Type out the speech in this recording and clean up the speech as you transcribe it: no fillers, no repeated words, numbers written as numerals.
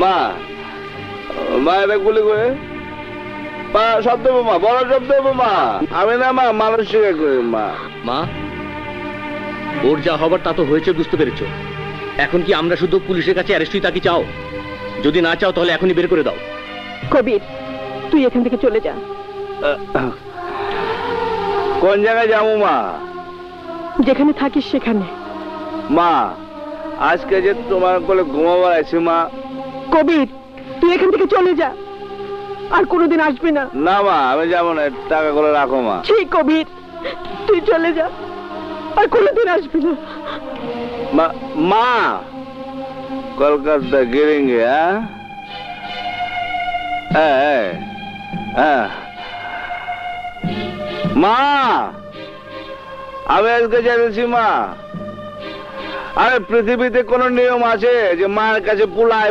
মা মা এটা গুলি করে মা শব্দ মা বড় শব্দ মা আমি না মা মানুষ শিকার করি মা। মা, ওর যা হবার তা তো হয়েছে, বুঝতে পেরেছ। এখন কি আমরা শুধু পুলিশের কাছে অ্যারেস্টই তাকে চাও? যদি না চাও তাহলে এখনই বের করে দাও। কবির, তুই এখান থেকে চলে যা। কোন জায়গায় যাবো মা? যেখানে থাকিস সেখানে। মা আজকে যে তোমার কোলে ঘুমাবার আছি মা। কবির, তুই এখান থেকে চলে যা, আর কোনোদিন আসবি না। না মা আমি যাবো না, টাকা করে রাখো মা। ঠিক কবির, তুই চলে যা, আর কোনোদিন আসবি না। মা মা কলকাতা গিরেঙ্গে। মা আমি আজকে জেনেছি মা, আরে পৃথিবীতে কোন নিয়ম আছে যে মায়ের কাছে পুলায়